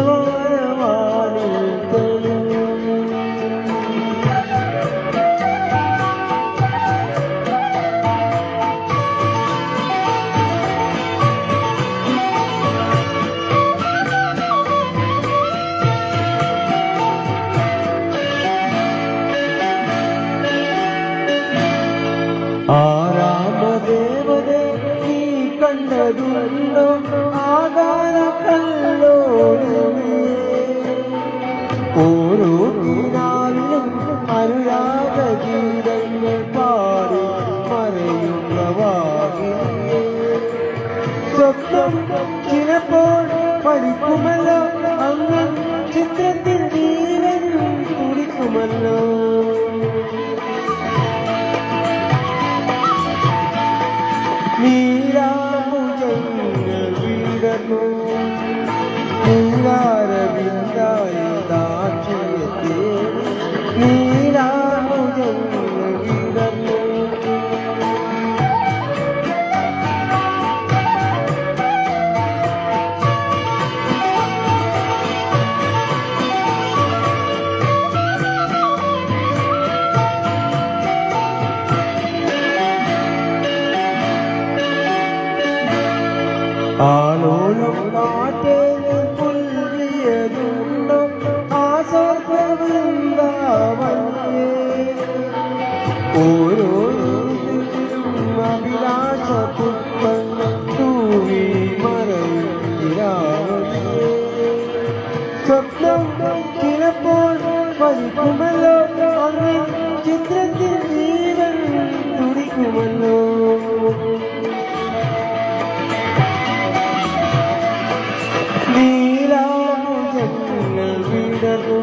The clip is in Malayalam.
നീലവാനവാനിൽ തെളിഞ്ഞു. ആരാമദേവനെ നീ കണ്ടതുണ്ടോ ആകാര കല്ലോടുമേ. ഓരോ നാളിലും അനുരാഗ ഗീതങ്ങൾ പാടി മറയുന്നവാകില്ലേ. സ്വപ്നം ചിലപ്പോൾ പഠിക്കുമല്ലോ അങ്ങ് ചിത്രത്തിൽ ജീവൻ കുടിക്കുമല്ലോ. നീരാഭുജങ്ങൾ വിടർന്നു നീരാരവിന്ദായി ദാക്ഷിണത്തെ. നീരാഭുജങ്ങൾ വിടർന്നു ആലോലം കാറ്റേന് പുൽകിയതുണ്ടോ ആസവൃന്ദാവനേ. ഓരോ അഭിലാഷ പുഷ്പങ്ങൾ തൂവി മറയുന്നിരാവേ. സ്വപ്നം ചിലപ്പോൾ പതിക്കുമല്ലോ അങ്ങ് ചിത്രത്തിൽ ജീവൻ തുടിക്കുമല്ലോ. നീരാഭുജങ്ങൾ വിടർന്നു